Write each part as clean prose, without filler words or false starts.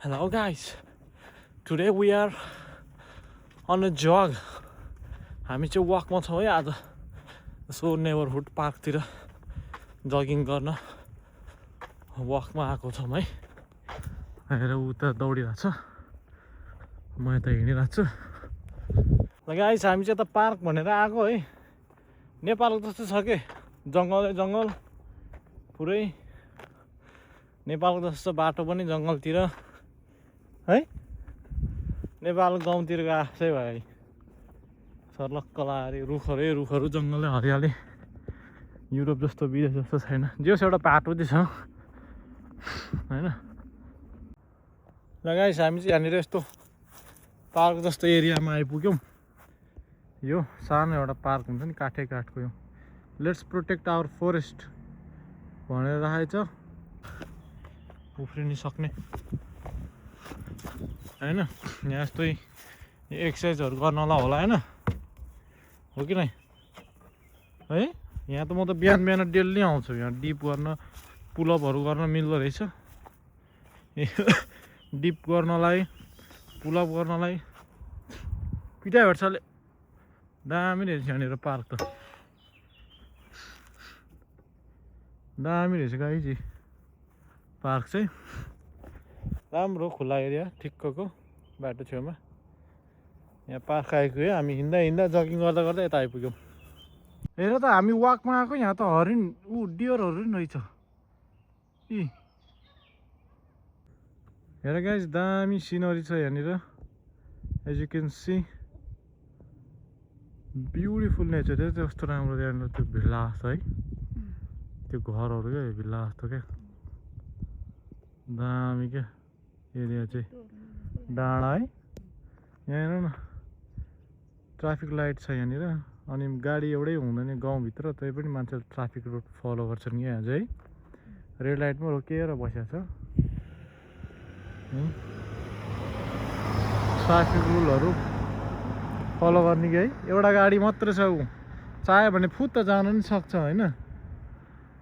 Hello guys, today we are on a jog. हामी चाहिँ वकमा छौँ है आज यसो नेबरहुड पार्कतिर जगिङ गर्न वकमा आएको छौँ है हेर उ त दौडिरहेछ म यता हिँडिरहेको छु ल गाइस हामी चाहिँ त पार्क भनेर आएको है नेपालको जस्तो छ के जङ्गलै जङ्गल पुरै नेपालको जस्तो बाटो पनि जङ्गलतिर है नेपाल गाउँतिरको आशै भाइ सर्लक्क लाएर रुखहरू जङ्गलै हरियाली युरोप जस्तो विदेश जस्तो छैन जेस एउटा बाटो चाहिँ छ हैन ल गाइस हामी चाहिँ यहाँनिर यस्तो पार्क जस्तो एरियामा आइपुग्यौँ यो सानो एउटा पार्क हुन्छ नि काठको yo let's protect our forest भनेर राखेको छ उफ्रिनु सक्ने हैन यहाँ यस्तै एक्सर्साइजहरू गर्नलाई होला हैन हो कि नै है यहाँ त म त बिहान डेली आउँछु यहाँ डिप गर्न पुलअपहरू गर्न मिल्दो रहेछ डिप गर्नलाई पुलअप गर्नलाई पिटाइ भेट्छले दामी रहेछ यहाँनिर पार्क त दामी रहेछ गाइजी पार्क चाहिँ राम्रो खुला एरिया ठिक्कको बाटो छेउमा यहाँ पार्क आएको है हामी हिँड्दा जगिङ गर्दा यता आइपुग्यौँ हेर त हामी वाकमा आएको यहाँ त हरिण डियरहरू नि रहेछ इ हेर गाइस दामी सिनरी छ यहाँनिर as you can see beautiful nature त्यो कस्तो राम्रो यहाँनिर त्यो भिल्ला जस्तो है त्यो घरहरू क्या भिल्ला जस्तो क्या दामी क्या एरिया चाहिँ डाँडा है यहाँ हेर न ट्राफिक लाइट छ यहाँनिर अनि गाडी एउटै हुँदैन गाउँभित्र तै पनि मान्छेले ट्राफिक रोड फलो गर्छन् कि आज है रेड लाइटमा रोकिएर बसेको छ ट्राफिक रुलहरू फलो गर्ने कि है एउटा गाडी मात्रै छ ऊ चाह्यो भने फुत्त जान नि सक्छ होइन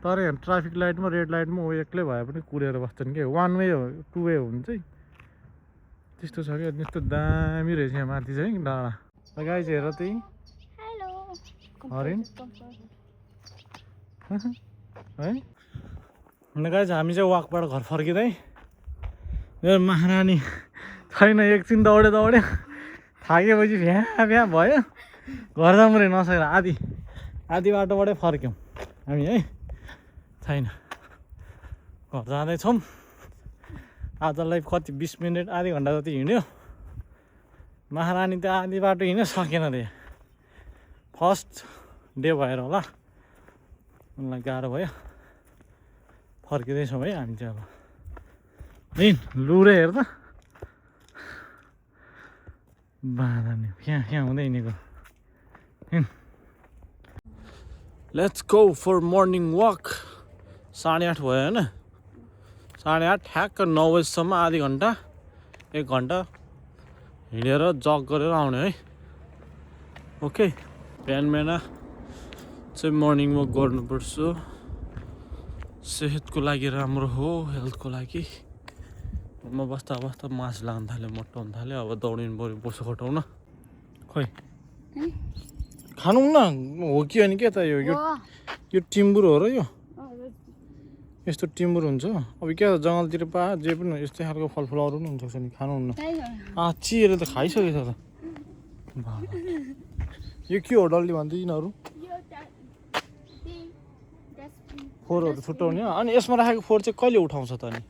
तर यहाँ ट्राफिक लाइटमा रेड लाइटमा ऊ एक्लै भए पनि कुरेर बस्छन् कि वान वे हो टु वे हुन्छ है त्यस्तो छ क्या त्यस्तो दामी रहेछ यहाँ माथि चाहिँ डाँडा गाइस हेर त्यही हरिण है अन्त गाइस हामी चाहिँ वाकबाट घर फर्किँदै मेरो महारानी छैन एकछिन दौड्यो थाकेपछि भ्या भयो घर जाँदै नसकेर आधी बाटोबाटै फर्क्यौँ हामी है छैन घर जाँदैछौँ आजलाई कति 20 मिनट आधी घन्टा जति हिँड्यो महारानी त आधी बाटो हिँड्न सकेन रे फर्स्ट डे भएर होला उनलाई गाह्रो भयो फर्किँदैछौँ है हामी चाहिँ अब हिँड लुरे हेर त बाँध्ने यहाँ हुँदै हिँडेको let's go for morning walk 8:30 भयो होइन 8:30 ठ्याक्क 9 बजीसम्म आधी घन्टा 1 घन्टा हिँडेर जग गरेर आउने है ओके बिहान चाहिँ मर्निङ वक गर्नुपर्छ सेहतको लागि राम्रो हो हेल्थको लागि म बस्दा मास लाग्न थाल्यो मोटो हुन थाल्यो अब दौडिनु पऱ्यो बोसो घटाउन खोइ खानु न हो कि अनि के त यो टिम्बुर हो र यो यस्तो टिम्बुर हुन्छ अब क्या जङ्गलतिर जे पनि यस्तै खालको फलफुलहरू पनि हुनसक्छ नि खानुहुन्न चिएर त खाइसकेछ त यो के हो डल्ली भन्दै यिनीहरू फोहोरहरू छुट्याउने अनि यसमा राखेको फोहोर चाहिँ कहिले उठाउँछ त अनि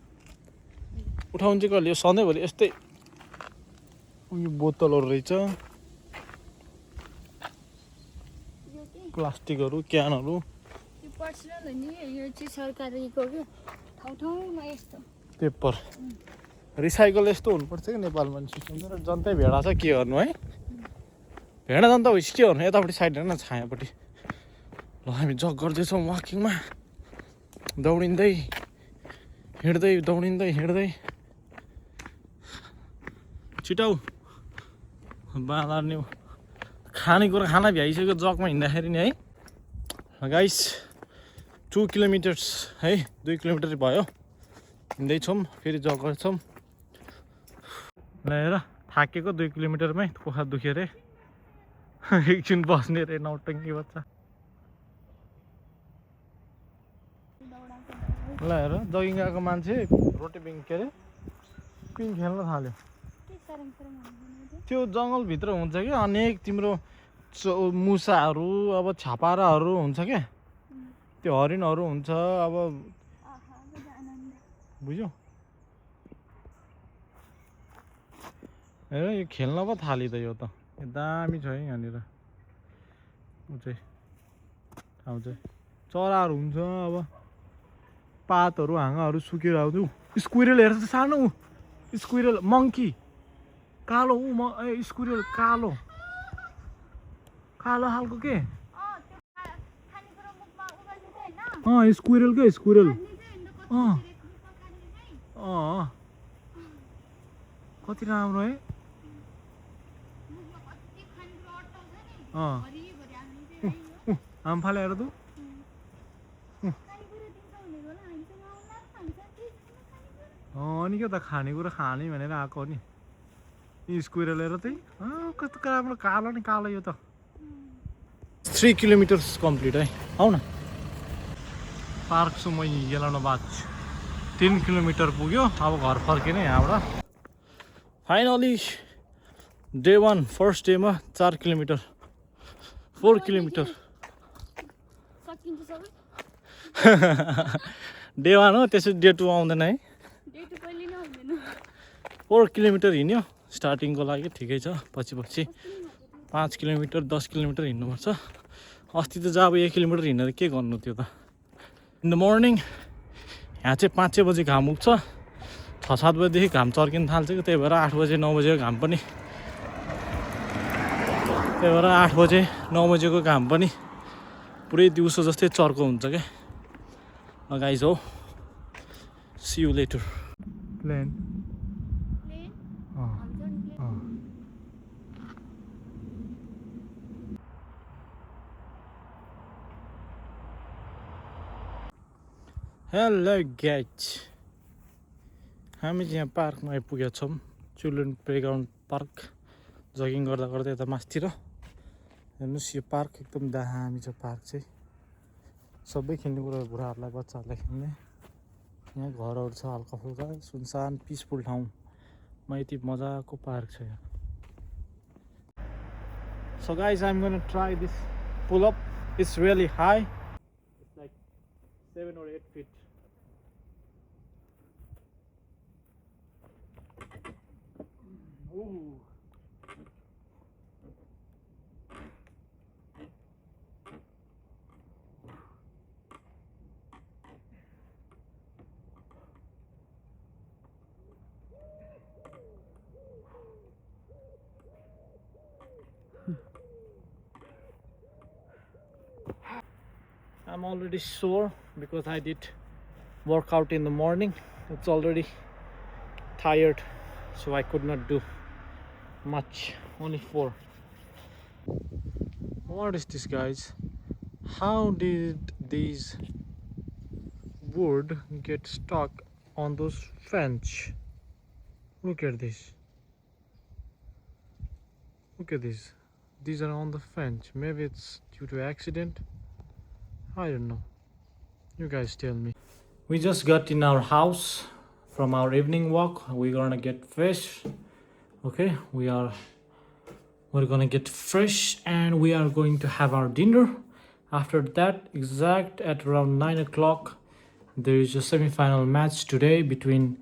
उठाउनु चाहिँ कहिले यो सधैँभरि यस्तै यो बोतलहरू रहेछ प्लास्टिकहरू क्यानहरू पेपर रिसाइकल यस्तो हुनुपर्छ कि नेपालमा सिस्टम तर जनतै भेडा छ के गर्नु है भेडा जनता भएपछि के गर्नु यतापट्टि साइड हेर्न छायापट्टि ल हामी जग गर्दैछौँ वाकिङमा दौडिँदै हिँड्दै छिटाउ बाँध्ने खानेकुरा खाना भ्याइसक्यो जगमा हिँड्दाखेरि नि है गाइस 2 किलोमिटर्स है 2 किलोमिटर भयो हिँड्दैछौँ फेरि जग गर्छौँ ल हेर थाकेको 2 किलोमिटरमै कोखा दुख्यो रे एकछिन बस्ने रे नौटङ्की बच्चा ल हेर जगिङ गएको मान्छे रोटी पिङ के अरे पिङ खेल्न थाल्यो त्यो जङ्गलभित्र हुन्छ क्या अनेक तिम्रो मुसाहरू अब छापाराहरू हुन्छ क्या त्यो हरिणहरू हुन्छ अब बुझ्यौ हेर यो खेल्न पो थाली त यो त दामी छ है यहाँनिर ऊ चाहिँ ठाउँ चाहिँ चराहरू हुन्छ अब पातहरू हाँगाहरू सुकेर आउँछ स्क्विरल हेर्छ सानो स्क्विरल मङ्की कालो स्क्विरल कालो कालो खालको के स्क्विरल के स्क्विरल कति राम्रो है आम्फा ल्याएर तँ अनि के त खानेकुरा खाने भनेर आएको हो नि स्क्विरल हेर त्यही कस्तो राम्रो कालो नि कालो यो त 3 किलोमिटर्स कम्प्लिट है आउ न पार्क छु म गेलाउन बाद 3 किलोमिटर पुग्यो अब घर फर्किने यहाँबाट फाइनली डे 1 फर्स्ट डेमा 4 किलोमिटर 4 किलोमिटर डे 1 हो त्यसै डे 2 आउँदैन है 4 किलोमिटर हिँड्यो स्टार्टिङको लागि ठिकै छ पछि 5 किलोमिटर 10 किलोमिटर हिँड्नुपर्छ अस्ति त जब 1 किलोमिटर हिँडेर के गर्नु त्यो त इन द मर्निङ यहाँ चाहिँ 5-6 बजे घाम उग्छ 6-7 बजेदेखि घाम चर्किन थाल्छ कि त्यही भएर 8 बजे 9 बजेको घाम पनि त्यही भएर 8 बजे 9 बजेको घाम पनि पुरै दिउँसो जस्तै चर्को हुन्छ क्या गाइज हो see you later plane hello guys हामी चाहिँ यहाँ पार्कमा आइपुगेका छौँ चिल्ड्रेन प्लेग्राउन्ड पार्क जगिङ गर्दा गर्दा यता मास्तिर हेर्नुहोस् यो पार्क एकदम दामी छ पार्क चाहिँ सबै खेल्ने कुराहरू बुढाहरूलाई बच्चाहरूलाई खेल्ने यहाँ घरहरू छ हल्का फुल्का सुनसान पिसफुल ठाउँ यति मजाको पार्क छ यहाँ so guys I am gonna try this pull up it's really high it's like 7 or 8 feet Ooh. I'm already sore because I did workout in the morning. It's already tired, so I could not do much, only 4. What is this, guys? How did these wood get stuck on those fence? Look at this. Look at this. These are on the fence. Maybe it's due to accident. I don't know. You guys tell me. We just got in our house from our evening walk. We're gonna get fresh. Okay, we're gonna get fresh and we are going to have our dinner. After that, exact at around 9 o'clock, there is a semi-final match today between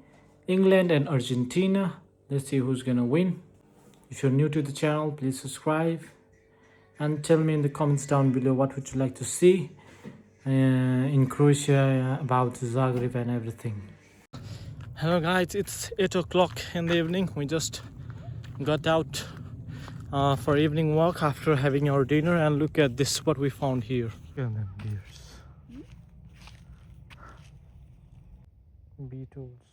England and Argentina. Let's see who's gonna win. If you're new to the channel, please subscribe and tell me in the comments down below what would you like to see in Croatia, about Zagreb and everything. Hello guys, it's 8 o'clock in the evening. We just got out for evening walk after having our dinner, and look at this, what we found here. Look at them deers. Beetles.